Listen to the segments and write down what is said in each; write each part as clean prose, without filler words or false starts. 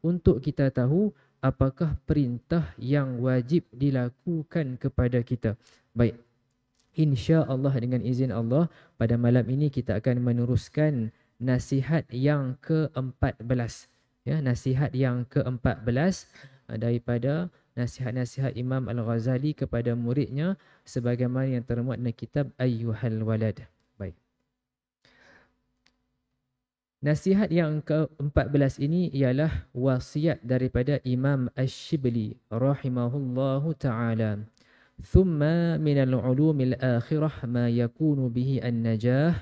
untuk kita tahu apakah perintah yang wajib dilakukan kepada kita. Baik, insya-Allah dengan izin Allah pada malam ini kita akan meneruskan nasihat yang ke-14. Ya, nasihat yang ke-14 daripada nasihat-nasihat Imam Al-Ghazali kepada muridnya sebagaimana yang termuat dalam kitab Ayyuhal Walad. Baik. Nasihat yang ke-14 ini ialah wasiat daripada Imam Asy-Syibli rahimahullahu taala. Thumma min al-ulum al-akhirah ma yakunu bihi an-najah.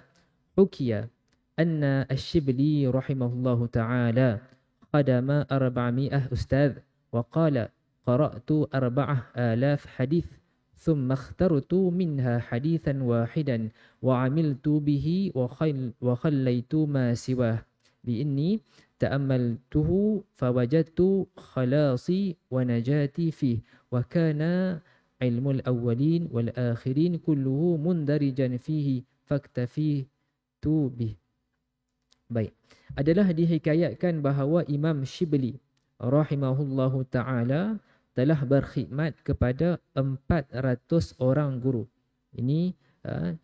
Hukiya anna Asy-Syibli rahimahullahu taala qadama 400 ustadz wa qala qara'tu 4000 hadith thumma ikhtartu minha hadithan wahidan wa 'amiltu bihi wa khallaytu ma siwah bi inni ta'ammaltuhu fawajadtu khalasi wa najati fihi wa kana ilmul awwalin wal akhirin kulluhu mundarijan fihi faktafitu bih. Baik, adalah dihikayatkan bahawa Imam Syibli rahimahullahu ta'ala telah berkhidmat kepada 400 orang guru. Ini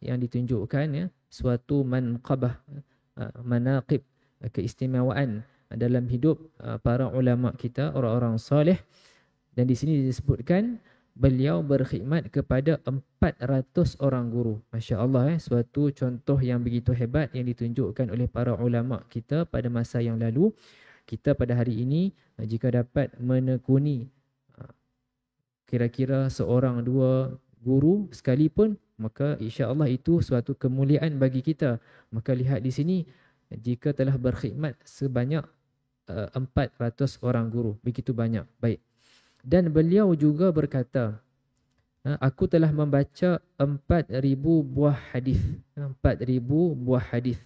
yang ditunjukkan ya, suatu manqabah, manaqib, keistimewaan dalam hidup para ulama kita, orang-orang soleh. Dan di sini disebutkan beliau berkhidmat kepada 400 orang guru. Masya Allah, suatu contoh yang begitu hebat yang ditunjukkan oleh para ulama kita pada masa yang lalu. Kita pada hari ini jika dapat menekuni kira-kira seorang dua guru sekalipun, maka insya-Allah itu suatu kemuliaan bagi kita. Maka lihat di sini, jika telah berkhidmat sebanyak 400 orang guru, begitu banyak. Baik. Dan beliau juga berkata, aku telah membaca 4,000 buah hadis. 4,000 buah hadis.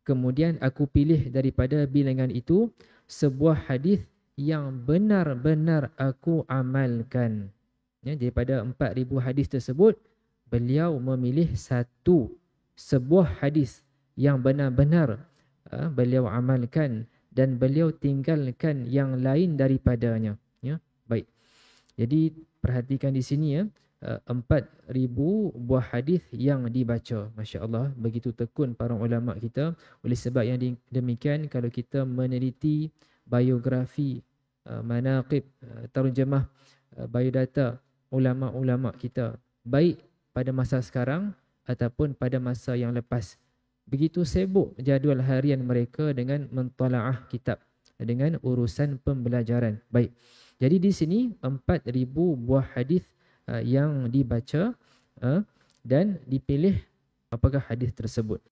Kemudian aku pilih daripada bilangan itu sebuah hadis yang benar-benar aku amalkan. Ya, daripada 4,000 hadis tersebut, beliau memilih sebuah hadis yang benar-benar beliau amalkan dan beliau tinggalkan yang lain daripadanya. Ya, baik. Jadi perhatikan di sini ya, 4,000 buah hadis yang dibaca. Masya Allah, begitu tekun para ulama kita. Oleh sebab yang demikian, kalau kita meneliti biografi, manaqib, tarjamah, biodata ulama-ulama kita, baik pada masa sekarang ataupun pada masa yang lepas, begitu sibuk jadual harian mereka dengan mentalaah kitab, dengan urusan pembelajaran. Baik. Jadi di sini 4,000 buah hadis yang dibaca dan dipilih apakah hadis tersebut.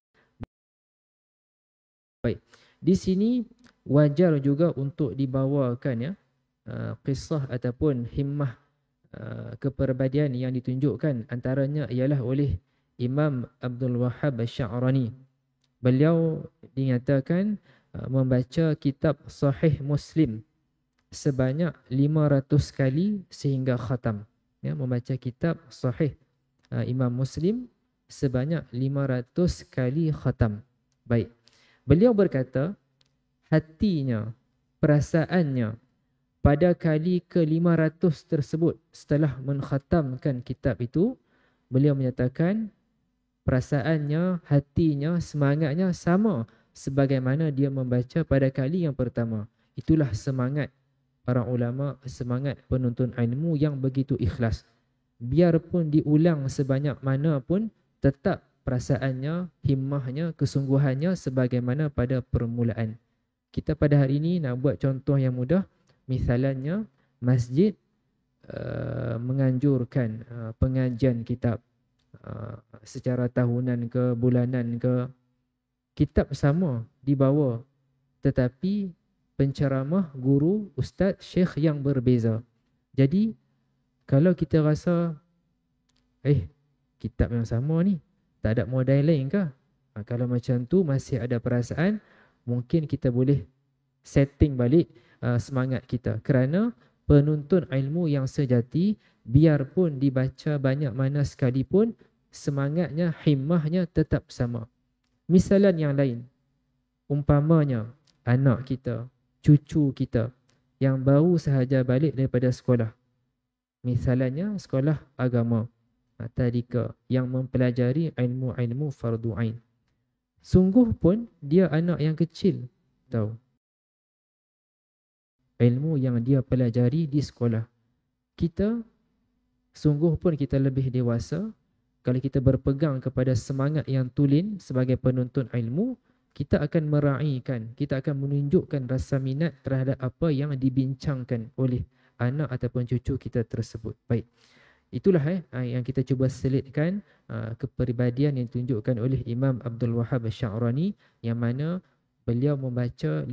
Baik. Di sini wajar juga untuk dibawakan ya kisah ataupun himmah kepribadian yang ditunjukkan, antaranya ialah oleh Imam Abdul Wahhab Asy-Sya'rani. Beliau dinyatakan membaca kitab Sahih Muslim sebanyak 500 kali sehingga khatam. Ya, membaca kitab Sahih Imam Muslim sebanyak 500 kali khatam. Baik. Beliau berkata, hatinya, perasaannya pada kali ke-500 tersebut setelah mengkhatamkan kitab itu, beliau menyatakan perasaannya, hatinya, semangatnya sama sebagaimana dia membaca pada kali yang pertama. Itulah semangat para ulama, semangat penuntut ilmu yang begitu ikhlas. Biarpun diulang sebanyak mana pun, tetap perasaannya, himmahnya, kesungguhannya sebagaimana pada permulaan. Kita pada hari ini nak buat contoh yang mudah. Misalannya, masjid menganjurkan pengajian kitab secara tahunan ke bulanan ke, kitab sama dibawa, tetapi penceramah guru, ustaz, syekh yang berbeza. Jadi kalau kita rasa kitab yang sama ni, tak ada modal lain ke? Kalau macam tu masih ada perasaan, mungkin kita boleh setting balik semangat kita. Kerana penuntut ilmu yang sejati, biarpun dibaca banyak mana sekalipun, semangatnya, himmahnya tetap sama. Misalan yang lain, umpamanya anak kita, cucu kita yang baru sahaja balik daripada sekolah. Misalnya sekolah agama, tadika, yang mempelajari ilmu-ilmu fardu ain. Sungguh pun dia anak yang kecil, tahu. Ilmu yang dia pelajari di sekolah. Kita, sungguh pun kita lebih dewasa, kalau kita berpegang kepada semangat yang tulen sebagai penuntut ilmu, kita akan meraihkan, kita akan menunjukkan rasa minat terhadap apa yang dibincangkan oleh anak ataupun cucu kita tersebut. Baik. Itulah yang kita cuba selitkan kepribadian yang ditunjukkan oleh Imam Abdul Wahhab Asy-Sya'rani, yang mana beliau membaca 500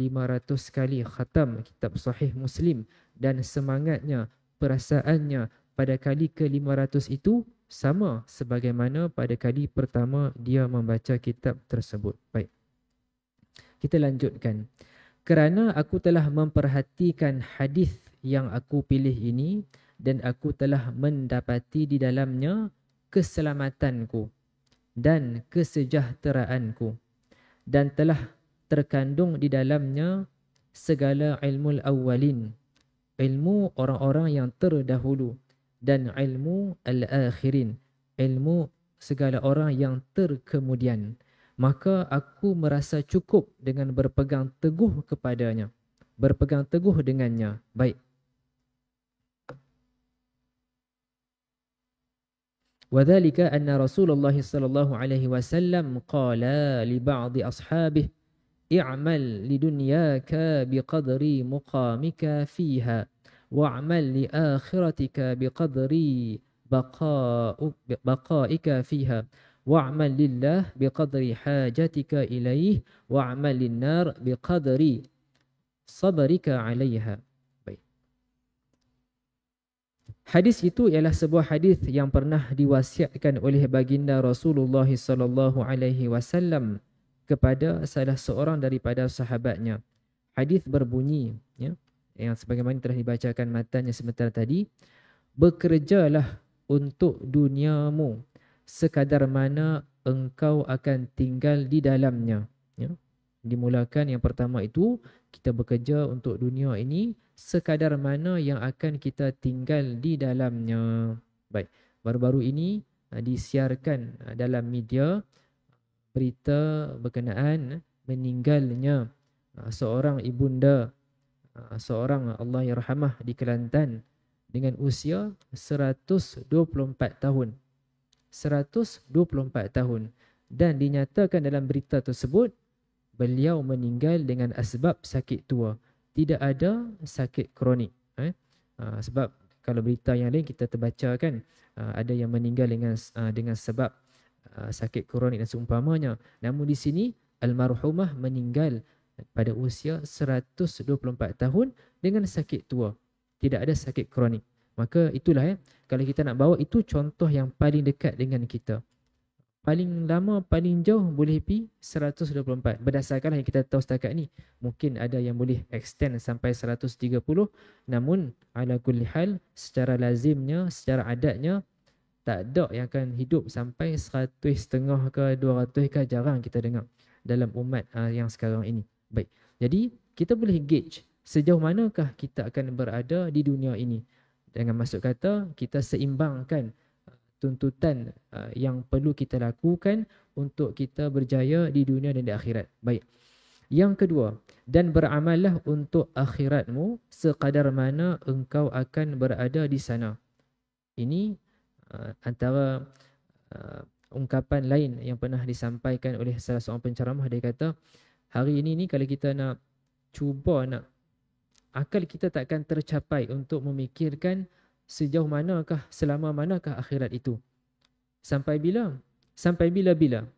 kali khatam kitab Sahih Muslim, dan semangatnya, perasaannya pada kali ke-500 itu sama sebagaimana pada kali pertama dia membaca kitab tersebut. Baik. Kita lanjutkan. Kerana aku telah memperhatikan hadis yang aku pilih ini dan aku telah mendapati di dalamnya keselamatanku dan kesejahteraanku, dan telah terkandung di dalamnya segala ilmu al-awwalin, ilmu orang-orang yang terdahulu, dan ilmu al-akhirin, ilmu segala orang yang terkemudian. Maka aku merasa cukup dengan berpegang teguh kepadanya, berpegang teguh dengannya. Baik. وذلك أن رسول الله صلى الله عليه وسلم قال لبعض أصحابه اعمل لدنياك بقدر مقامك فيها واعمل لآخرتك بقدر بقائك فيها واعمل لله بقدر حاجتك إليه واعمل للنار بقدر صبرك عليها. Hadis itu ialah sebuah hadis yang pernah diwasiatkan oleh baginda Rasulullah sallallahu alaihi wasallam kepada salah seorang daripada sahabatnya. Hadis berbunyi, ya, yang sebagaimana telah dibacakan matanya sebentar tadi, bekerjalah untuk duniamu sekadar mana engkau akan tinggal di dalamnya. Ya. Dimulakan yang pertama itu, kita bekerja untuk dunia ini sekadar mana yang akan kita tinggal di dalamnya. Baik, baru-baru ini disiarkan dalam media berita berkenaan meninggalnya seorang ibunda, seorang Allah yarhamah di Kelantan dengan usia 124 tahun. 124 tahun. Dan dinyatakan dalam berita tersebut beliau meninggal dengan asbab sakit tua. Tidak ada sakit kronik. Sebab kalau berita yang lain kita terbaca kan, ada yang meninggal dengan sebab sakit kronik dan seumpamanya. Namun di sini almarhumah meninggal pada usia 124 tahun dengan sakit tua. Tidak ada sakit kronik. Maka itulah kalau kita nak bawa, itu contoh yang paling dekat dengan kita. Paling lama, paling jauh boleh pergi 124. Berdasarkan yang kita tahu setakat ni. Mungkin ada yang boleh extend sampai 130. Namun, ala kulli hal, secara lazimnya, secara adatnya, tak ada yang akan hidup sampai 100.5 ke 200 ke, jarang kita dengar dalam umat yang sekarang ini. Baik. Jadi, kita boleh gauge sejauh manakah kita akan berada di dunia ini. Dengan maksud kata, kita seimbangkan tuntutan yang perlu kita lakukan untuk kita berjaya di dunia dan di akhirat. Baik. Yang kedua, dan beramallah untuk akhiratmu sekadar mana engkau akan berada di sana. Ini antara ungkapan lain yang pernah disampaikan oleh salah seorang penceramah. Dia kata, hari ini ni kalau kita nak cuba nak, akal kita takkan tercapai untuk memikirkan sejauh manakah, selama manakah akhirat itu. Sampai bila? Sampai bila-bila.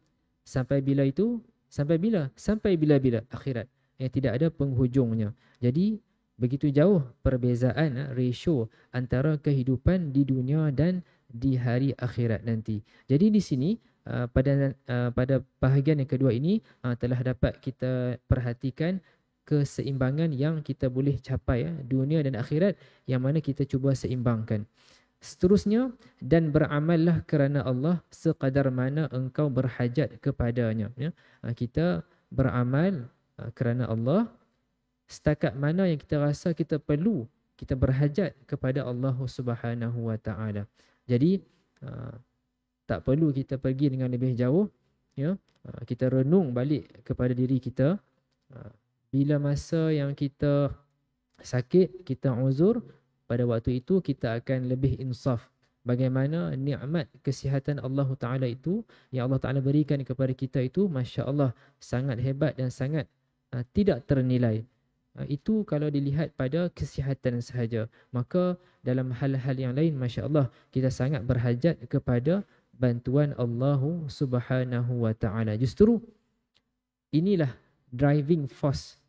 Sampai bila itu? Sampai bila? Sampai bila-bila akhirat. Yang tidak ada penghujungnya. Jadi, begitu jauh perbezaan ratio antara kehidupan di dunia dan di hari akhirat nanti. Jadi di sini pada bahagian yang kedua ini telah dapat kita perhatikan keseimbangan yang kita boleh capai, dunia dan akhirat, yang mana kita cuba seimbangkan. Seterusnya, dan beramallah kerana Allah sekadar mana engkau berhajat kepadanya. Kita beramal kerana Allah setakat mana yang kita rasa kita perlu, kita berhajat kepada Allah Subhanahu Wa Taala. Jadi tak perlu kita pergi dengan lebih jauh, ya. Kita renung balik kepada diri kita. Bila masa yang kita sakit, kita uzur, pada waktu itu kita akan lebih insaf bagaimana nikmat kesihatan Allah Ta'ala itu yang Allah Ta'ala berikan kepada kita itu, Masya Allah, sangat hebat dan sangat tidak ternilai. Itu kalau dilihat pada kesihatan sahaja. Maka dalam hal-hal yang lain, Masya Allah, kita sangat berhajat kepada bantuan Allah Subhanahu Wa Ta'ala. Justru inilah driving force,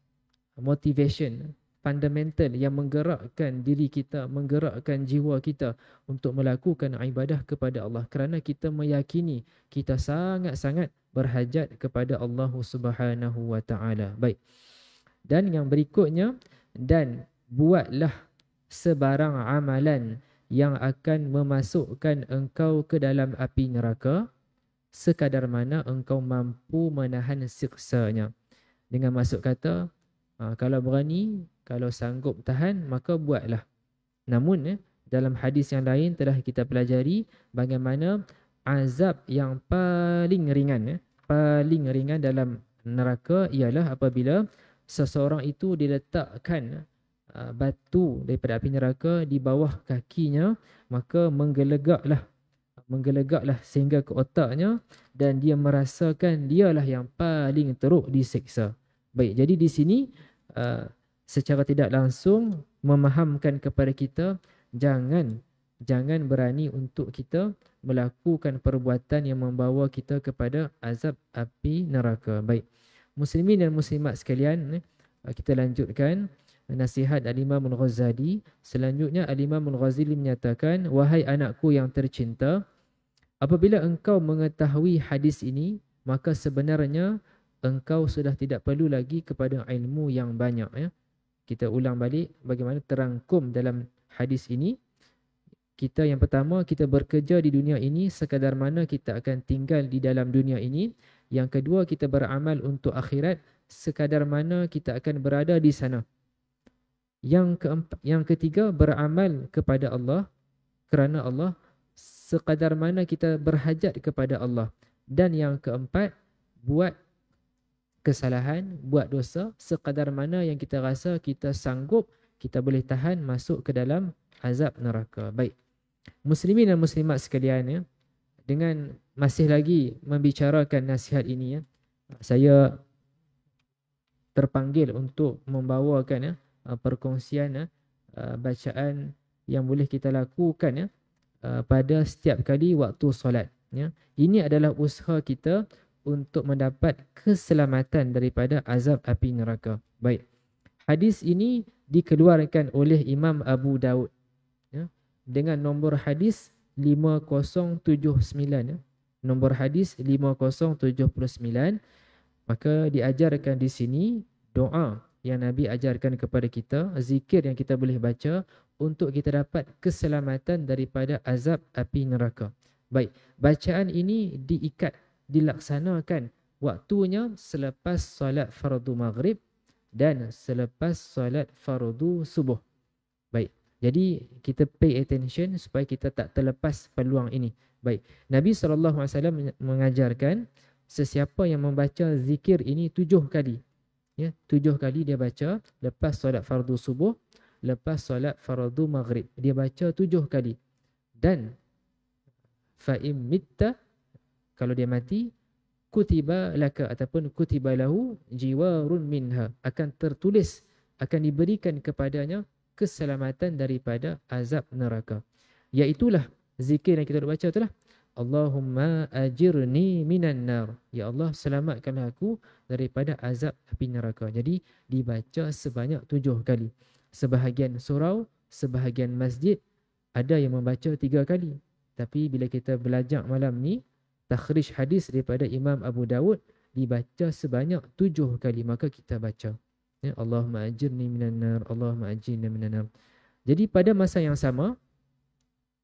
motivation fundamental yang menggerakkan diri kita, menggerakkan jiwa kita untuk melakukan ibadah kepada Allah, kerana kita meyakini kita sangat-sangat berhajat kepada Allah Subhanahu Wa Ta'ala. Baik. Dan yang berikutnya, dan buatlah sebarang amalan yang akan memasukkan engkau ke dalam api neraka sekadar mana engkau mampu menahan siksanya. Dengan maksud kata, kalau berani, kalau sanggup tahan, maka buatlah. Namun dalam hadis yang lain telah kita pelajari bagaimana azab yang paling ringan dalam neraka ialah apabila seseorang itu diletakkan batu daripada api neraka di bawah kakinya, maka menggelegaklah sehingga ke otaknya dan dia merasakan dialah yang paling teruk disiksa. Baik, jadi di sini secara tidak langsung memahamkan kepada kita jangan berani untuk kita melakukan perbuatan yang membawa kita kepada azab api neraka. Baik, muslimin dan muslimat sekalian, kita lanjutkan nasihat Al-Imam Al-Ghazali. Selanjutnya Al-Imam Al-Ghazali menyatakan, wahai anakku yang tercinta, apabila engkau mengetahui hadis ini, maka sebenarnya engkau sudah tidak perlu lagi kepada ilmu yang banyak. Ya. Kita ulang balik bagaimana terangkum dalam hadis ini. Kita yang pertama, kita bekerja di dunia ini sekadar mana kita akan tinggal di dalam dunia ini. Yang kedua, kita beramal untuk akhirat sekadar mana kita akan berada di sana. Yang ketiga, beramal kepada Allah kerana Allah sekadar mana kita berhajat kepada Allah. Dan yang keempat, buat kesalahan, buat dosa sekadar mana yang kita rasa kita sanggup, kita boleh tahan masuk ke dalam azab neraka. Baik, muslimin dan muslimat sekalian, ya, dengan masih lagi membicarakan nasihat ini, ya, saya terpanggil untuk membawakan perkongsian bacaan yang boleh kita lakukan pada setiap kali waktu solat. Ya. Ini adalah usaha kita untuk mendapat keselamatan daripada azab api neraka. Baik, hadis ini dikeluarkan oleh Imam Abu Daud, ya, dengan nombor hadis 5079. Ya. Nombor hadis 5079. Maka diajarkan di sini doa yang Nabi ajarkan kepada kita, zikir yang kita boleh baca untuk kita dapat keselamatan daripada azab api neraka. Baik, bacaan ini dilaksanakan waktunya selepas solat fardu maghrib dan selepas solat fardu subuh. Baik, jadi kita pay attention supaya kita tak terlepas peluang ini. Baik, Nabi SAW mengajarkan sesiapa yang membaca zikir ini 7 kali, ya, 7 kali dia baca lepas solat fardu subuh, lepas solat fardu maghrib, dia baca 7 kali. Dan fa'im mitta, kalau dia mati, kutiba laka ataupun kutiba lahu jiwarun minha, akan tertulis, akan diberikan kepadanya keselamatan daripada azab neraka. Iaitulah zikir yang kita baca itulah, Allahumma ajirni minan nar, ya Allah selamatkanlah aku daripada azab api neraka. Jadi dibaca sebanyak 7 kali. Sebahagian surau, sebahagian masjid ada yang membaca 3 kali. Tapi bila kita belajar malam ni, takhrij hadis daripada Imam Abu Daud dibaca sebanyak 7 kali, maka kita baca, ya, Allahumma ajirni minan nar, Allahumma ajirni minan nar. Jadi pada masa yang sama,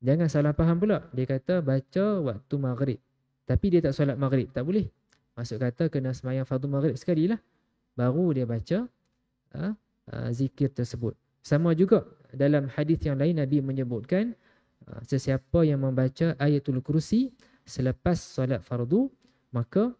jangan salah faham pula, dia kata baca waktu maghrib tapi dia tak solat maghrib, tak boleh. Maksud kata kena sembahyang fardu maghrib sekali lah baru dia baca zikir tersebut. Sama juga dalam hadis yang lain Nabi menyebutkan sesiapa yang membaca ayatul kursi selepas solat fardu, maka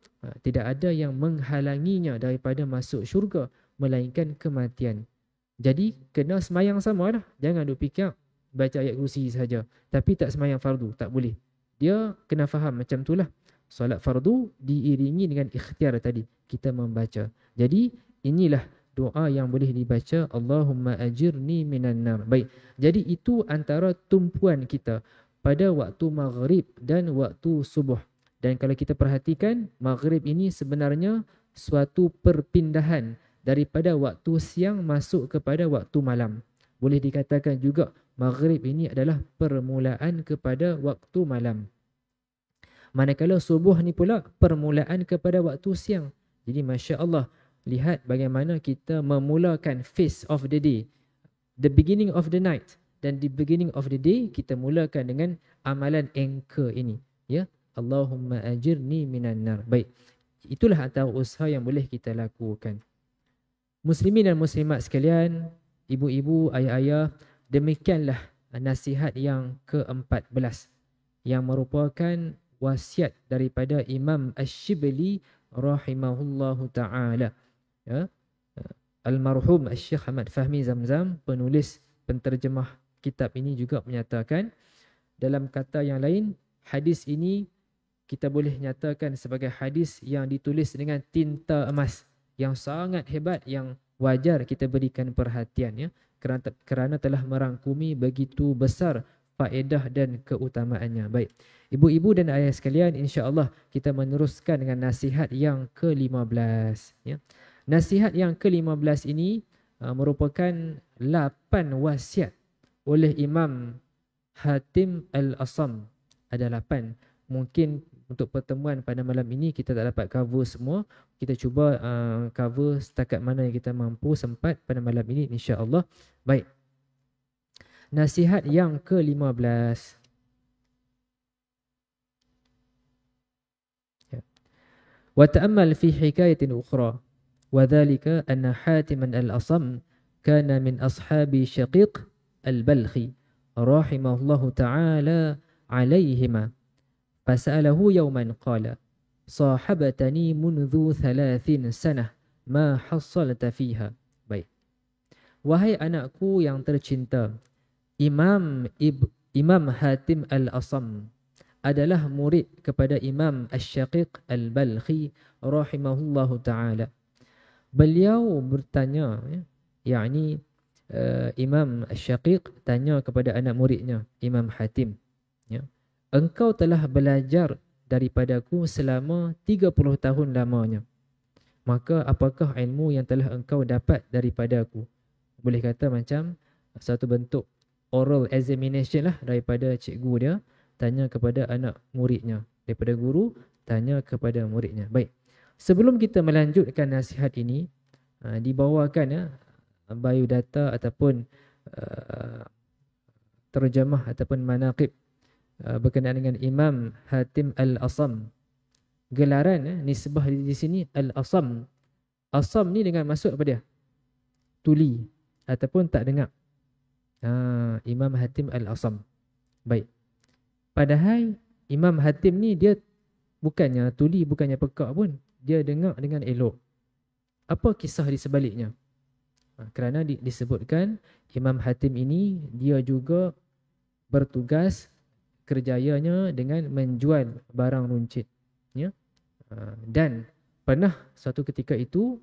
tidak ada yang menghalanginya daripada masuk syurga melainkan kematian. Jadi kena semayang sama lah. Jangan duk fikir baca ayat kursi saja tapi tak semayang fardu, tak boleh. Dia kena faham macam itulah. Solat fardu diiringi dengan ikhtiar tadi, kita membaca. Jadi inilah doa yang boleh dibaca, Allahumma ajirni minan nar. Baik. Jadi itu antara tumpuan kita pada waktu maghrib dan waktu subuh. Dan kalau kita perhatikan, maghrib ini sebenarnya suatu perpindahan daripada waktu siang masuk kepada waktu malam. Boleh dikatakan juga maghrib ini adalah permulaan kepada waktu malam. Manakala subuh ni pula permulaan kepada waktu siang. Jadi Masya Allah, lihat bagaimana kita memulakan phase of the day. The beginning of the night dan the beginning of the day kita mulakan dengan amalan anchor ini. Ya, Allahumma ajirni minan nar. Baik, itulah antara usaha yang boleh kita lakukan. Muslimin dan muslimat sekalian, ibu-ibu, ayah-ayah, demikianlah nasihat yang ke-14 yang merupakan wasiat daripada Imam Ash-Shibli rahimahullahu ta'ala. Ya. Almarhum Syekh Ahmad Fahmi Zamzam, penulis penterjemah kitab ini, juga menyatakan dalam kata yang lain, hadis ini kita boleh nyatakan sebagai hadis yang ditulis dengan tinta emas, yang sangat hebat, yang wajar kita berikan perhatian, ya, kerana telah merangkumi begitu besar faedah dan keutamaannya. Baik, ibu-ibu dan ayah sekalian, insya-Allah kita meneruskan dengan nasihat yang ke-15, ya. Nasihat yang ke-15 ini merupakan 8 wasiat oleh Imam Hatim Al-Asam. Ada 8. Mungkin untuk pertemuan pada malam ini kita tak dapat cover semua. Kita cuba cover setakat mana yang kita mampu sempat pada malam ini, insya-Allah. Baik. Nasihat yang ke-15. Wa ta'ammal fi hikayatin ukhra, wa dhalika anna Hatiman al-Asam kana min ashabi Syaqiq al-Balkhi rahimahullahu ta'ala alayhima. Fasa'alahu yawman qala sahabatani mundu 30 sanah ma hassalta fiha. Baik. Wahai anakku yang tercinta, Imam Hatim Al-Asam adalah murid kepada Imam Asy-Syaqiq Al-Balkhi rahimahullahu ta'ala. Beliau bertanya, yakni Imam Asy-Syaqiq tanya kepada anak muridnya, Imam Hatim, ya, engkau telah belajar daripadaku selama 30 tahun lamanya. Maka apakah ilmu yang telah engkau dapat daripadaku? Boleh kata macam satu bentuk oral examination lah daripada cikgu dia, tanya kepada anak muridnya, daripada guru tanya kepada muridnya. Baik, sebelum kita melanjutkan nasihat ini, dibawakan ya biodata ataupun terjemah ataupun manaqib berkenaan dengan Imam Hatim Al-Asam. Gelaran nisbah di sini Al-Asam. Asam ni dengan maksud apa dia? Tuli ataupun tak dengar. Imam Hatim Al-Asam. Baik. Padahal Imam Hatim ni dia bukannya tuli, bukannya pekak pun. Dia dengar dengan elok. Apa kisah di sebaliknya? Kerana disebutkan Imam Hatim ini dia juga bertugas, kerjayanya dengan menjual barang runcit, ya. Dan pernah suatu ketika itu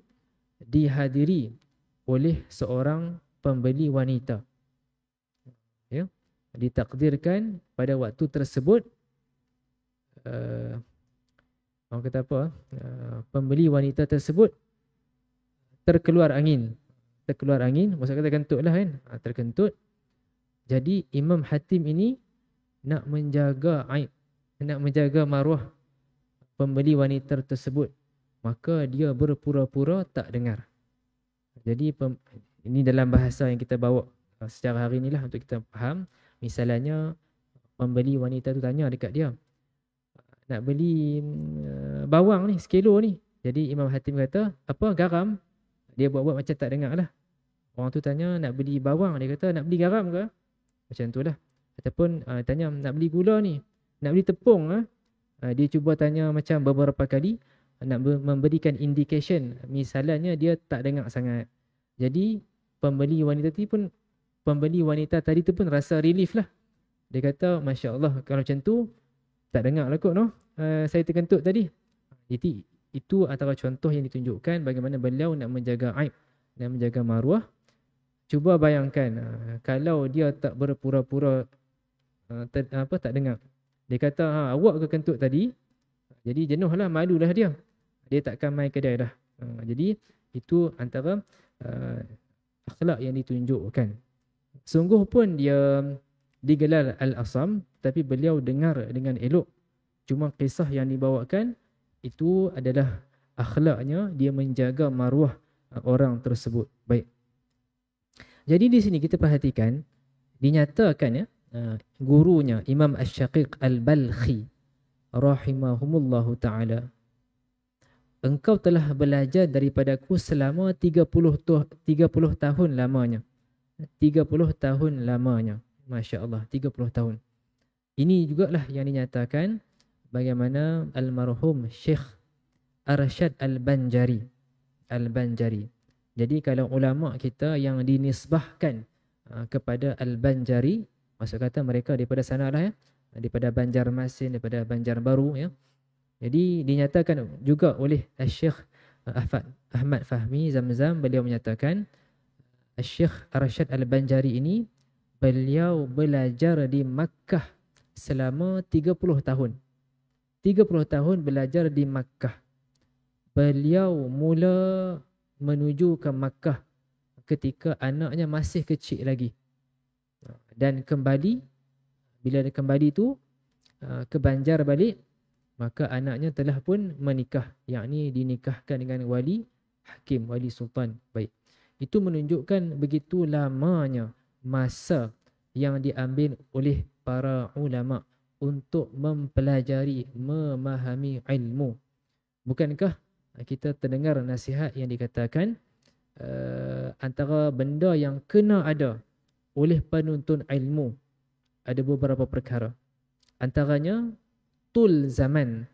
dihadiri oleh seorang pembeli wanita, ya. Ditakdirkan pada waktu tersebut orang kata apa, pembeli wanita tersebut terkeluar angin. Maksud kata kentut lah kan, terkentut. Jadi Imam Hatim ini nak menjaga aib, nak menjaga maruah pembeli wanita tersebut, maka dia berpura-pura tak dengar. Jadi ini dalam bahasa yang kita bawa secara hari inilah untuk kita faham. Misalnya pembeli wanita tu tanya dekat dia, nak beli bawang ni sekilo ni. Jadi Imam Hatim kata, apa, garam? Dia buat-buat macam tak dengar lah. Orang tu tanya nak beli bawang, dia kata nak beli garam ke? Macam tu lah. Ataupun tanya nak beli gula ni, nak beli tepung ke? Dia cuba tanya macam beberapa kali, nak memberikan indication. Misalnya dia tak dengar sangat. Jadi pembeli wanita tadi tu pun rasa relief lah. Dia kata Masya Allah, kalau macam tu tak dengar lah kot, no? Saya terkentut tadi. Jadi itu antara contoh yang ditunjukkan bagaimana beliau nak menjaga aib dan menjaga maruah. Cuba bayangkan kalau dia tak berpura-pura tak dengar. Dia kata awak ke kentut tadi. Jadi jenuhlah, malulah dia. Dia takkan main kedai dah. Jadi itu antara akhlak yang ditunjukkan. Sungguh pun dia digelar Al-Asam, tapi beliau dengar dengan elok. Cuma kisah yang dibawakan itu adalah akhlaknya, dia menjaga maruah orang tersebut. Baik. Jadi di sini kita perhatikan, dinyatakan gurunya Imam Asy-Syaqiq Al-Balkhi rahimahumullahu ta'ala, engkau telah belajar daripadaku selama 30 tahun lamanya. 30 tahun lamanya. Masya Allah, 30 tahun. Ini jugalah yang dinyatakan bagaimana almarhum Syekh Arsyad Al-Banjari. Jadi kalau ulama kita yang dinisbahkan kepada Al-Banjari, maksud kata mereka daripada sana lah, daripada Banjarmasin, daripada Banjarbaru, ya. Jadi dinyatakan juga oleh Syekh Ahmad Fahmi Zamzam, beliau menyatakan Syekh Arsyad Al-Banjari ini beliau belajar di Makkah selama 30 tahun. 30 tahun belajar di Makkah. Beliau mula menuju ke Makkah ketika anaknya masih kecil lagi. Dan kembali, bila dia kembali tu ke Banjar balik, maka anaknya telah pun menikah, yakni dinikahkan dengan wali hakim, wali sultan. Baik. Itu menunjukkan begitu lamanya masa yang diambil oleh para ulama untuk mempelajari, memahami ilmu. Bukankah kita terdengar nasihat yang dikatakan antara benda yang kena ada oleh penuntut ilmu ada beberapa perkara. Antaranya tul zaman,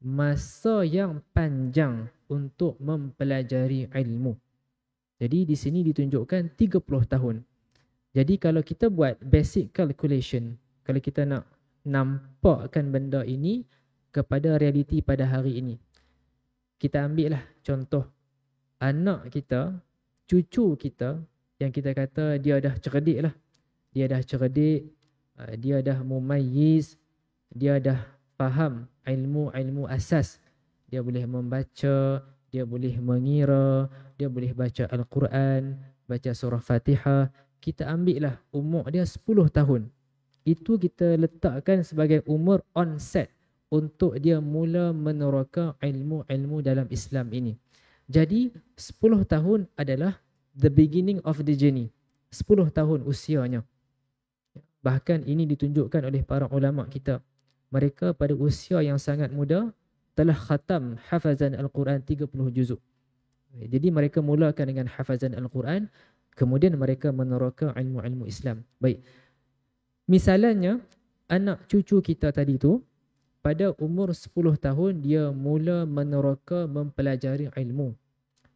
masa yang panjang untuk mempelajari ilmu. Jadi di sini ditunjukkan 30 tahun. Jadi kalau kita buat basic calculation, kalau kita nak nampakkan benda ini kepada realiti pada hari ini, kita ambil lah contoh anak kita, cucu kita yang kita kata dia dah cerdik lah. Dia dah cerdik, dia dah mumayyiz, dia dah faham ilmu-ilmu asas. Dia boleh membaca, dia boleh mengira, dia boleh baca Al-Quran, baca surah Fatihah. Kita ambil lah umur dia 10 tahun. Itu kita letakkan sebagai umur onset untuk dia mula meneroka ilmu-ilmu dalam Islam ini. Jadi 10 tahun adalah the beginning of the journey. 10 tahun usianya. Bahkan ini ditunjukkan oleh para ulama kita. Mereka pada usia yang sangat muda telah khatam hafazan Al-Quran 30 juzuk. Jadi mereka mulakan dengan hafazan Al-Quran, kemudian mereka meneroka ilmu-ilmu Islam. Baik. Misalnya anak cucu kita tadi tu pada umur 10 tahun dia mula meneroka mempelajari ilmu.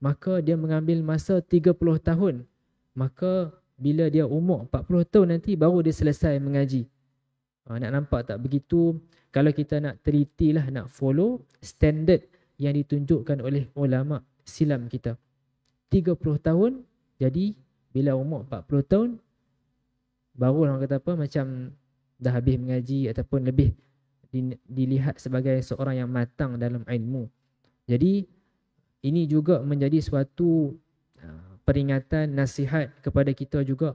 Maka dia mengambil masa 30 tahun. Maka bila dia umur 40 tahun nanti baru dia selesai mengaji. Nak nampak tak begitu? Kalau kita nak teliti lah, nak follow standard yang ditunjukkan oleh ulama silam kita. 30 tahun, jadi bila umur 40 tahun baru orang kata apa, macam dah habis mengaji ataupun lebih dilihat sebagai seorang yang matang dalam ilmu. Jadi ini juga menjadi suatu peringatan, nasihat kepada kita juga.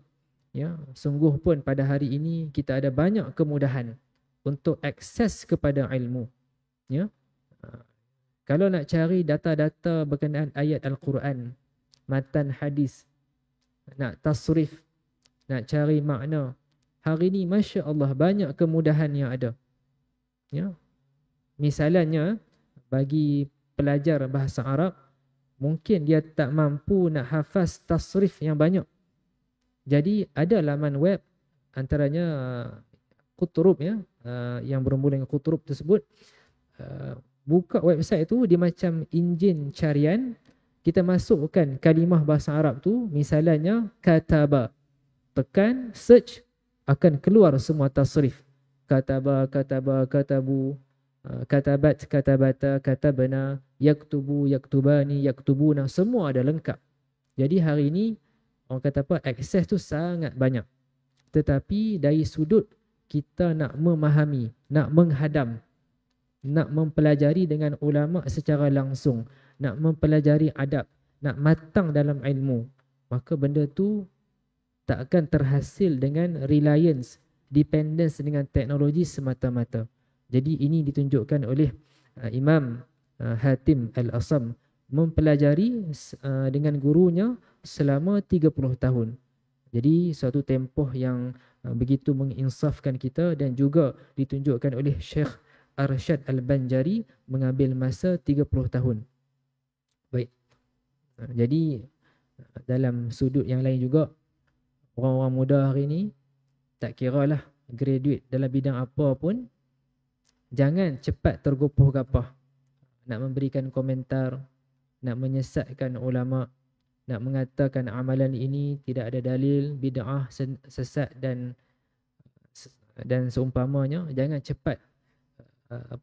Ya, sungguh pun pada hari ini kita ada banyak kemudahan untuk akses kepada ilmu. Ya. Kalau nak cari data-data berkenaan ayat Al-Quran, matan hadis, nak tasrif, nak cari makna, hari ini Masya Allah banyak kemudahan yang ada. Ya. Misalnya bagi pelajar bahasa Arab, Mungkin dia tak mampu nak hafaz tasrif yang banyak. Jadi ada laman web antaranya Qutrub ya, yang bermula dengan Qutrub tersebut. Buka website tu, dia macam enjin carian. Kita masukkan kalimah bahasa Arab tu, misalnya kataba. Tekan search, akan keluar semua tasrif. Kataba, kataba, katabu, katabat, katabata, katabana, yaktubu, yaktubani, yaktubuna, semua ada lengkap. Jadi hari ini orang kata apa, akses tu sangat banyak. Tetapi dari sudut kita nak memahami, nak menghadam, nak mempelajari dengan ulama secara langsung, nak mempelajari adab, nak matang dalam ilmu, maka benda tu tak akan terhasil dengan reliance, dependence dengan teknologi semata-mata. Jadi ini ditunjukkan oleh Imam Hatim Al-Asam, mempelajari dengan gurunya selama 30 tahun. Jadi suatu tempoh yang begitu menginsafkan kita, dan juga ditunjukkan oleh Syekh Arsyad Al-Banjari mengambil masa 30 tahun. Baik. Jadi dalam sudut yang lain juga, orang-orang muda hari ini, tak kira lah graduate dalam bidang apa pun, jangan cepat tergopoh gapah nak memberikan komentar, nak menyesatkan ulama, nak mengatakan amalan ini tidak ada dalil, bid'ah, sesat dan seumpamanya. Jangan cepat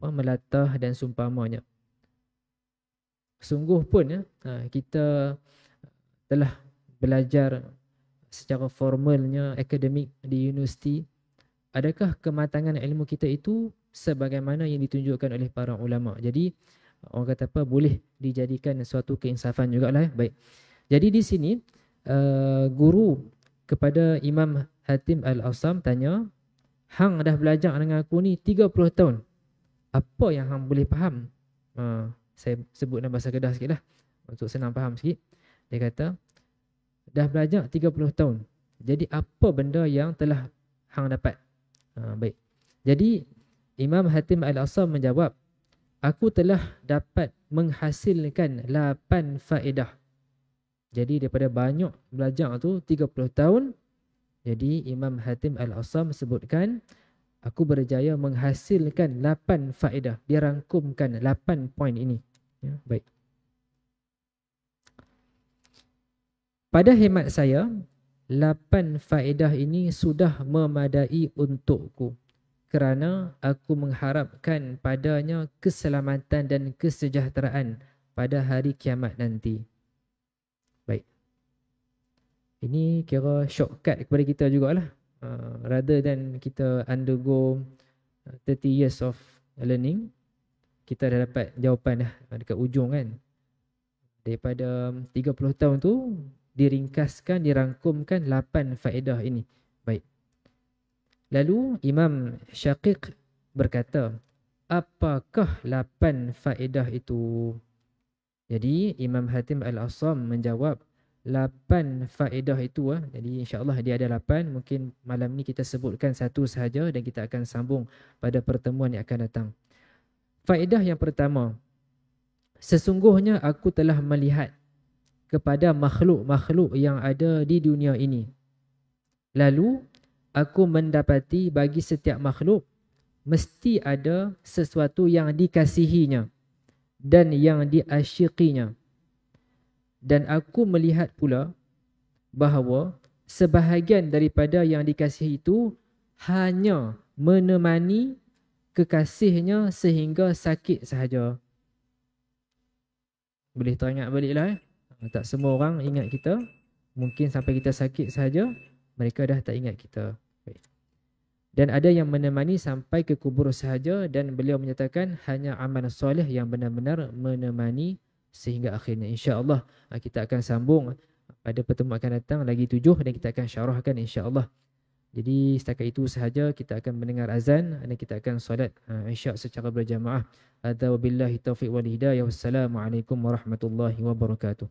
melatah dan seumpamanya. Sungguh pun kita telah belajar secara formalnya akademik di universiti. Adakah kematangan ilmu kita itu sebagaimana yang ditunjukkan oleh para ulama? Jadi orang kata apa, boleh dijadikan suatu keinsafan jugalah. Baik. Jadi di sini guru kepada Imam Hatim Al-Asam tanya, hang dah belajar dengan aku ni 30 tahun, apa yang hang boleh faham? Saya sebut dalam bahasa Kedah sikit lah untuk senang faham sikit. Dia kata, dah belajar 30 tahun, jadi apa benda yang telah hang dapat? Baik. Jadi Imam Hatim Al-Asam menjawab, aku telah dapat menghasilkan 8 faedah. Jadi daripada banyak belajar tu 30 tahun, jadi Imam Hatim Al-Asam sebutkan, aku berjaya menghasilkan 8 faedah. Dia rangkumkan 8 poin ini. Ya, baik. Pada hemat saya, 8 faedah ini sudah memadai untukku, kerana aku mengharapkan padanya keselamatan dan kesejahteraan pada hari kiamat nanti. Baik. Ini kira shortcut kepada kita jugalah. Rather than kita undergo 30 years of learning, kita dah dapat jawapan dah dekat ujung kan. Daripada 30 tahun tu, diringkaskan, dirangkumkan 8 faedah ini. Baik. Lalu Imam Syaqiq berkata, apakah 8 faedah itu? Jadi Imam Hatim Al-Asam menjawab, 8 faedah itu jadi insya-Allah dia ada 8. Mungkin malam ni kita sebutkan satu sahaja dan kita akan sambung pada pertemuan yang akan datang. Faedah yang pertama, sesungguhnya aku telah melihat kepada makhluk-makhluk yang ada di dunia ini. Lalu aku mendapati bagi setiap makhluk mesti ada sesuatu yang dikasihinya dan yang diasyikinya. Dan aku melihat pula bahawa sebahagian daripada yang dikasihi itu hanya menemani kekasihnya sehingga sakit sahaja. Boleh teringat baliklah. Tak semua orang ingat kita. Mungkin sampai kita sakit sahaja, mereka dah tak ingat kita. Dan ada yang menemani sampai ke kubur sahaja, dan beliau menyatakan hanya amal soleh yang benar-benar menemani sehingga akhirnya. InsyaAllah kita akan sambung pada pertemuan akan datang lagi 7 dan kita akan syarahkan insyaAllah. Jadi setakat itu sahaja, kita akan mendengar azan dan kita akan solat isyak secara berjamaah. Hadza wabillahi taufiq wal hidayah. Wassalamualaikum warahmatullahi wabarakatuh.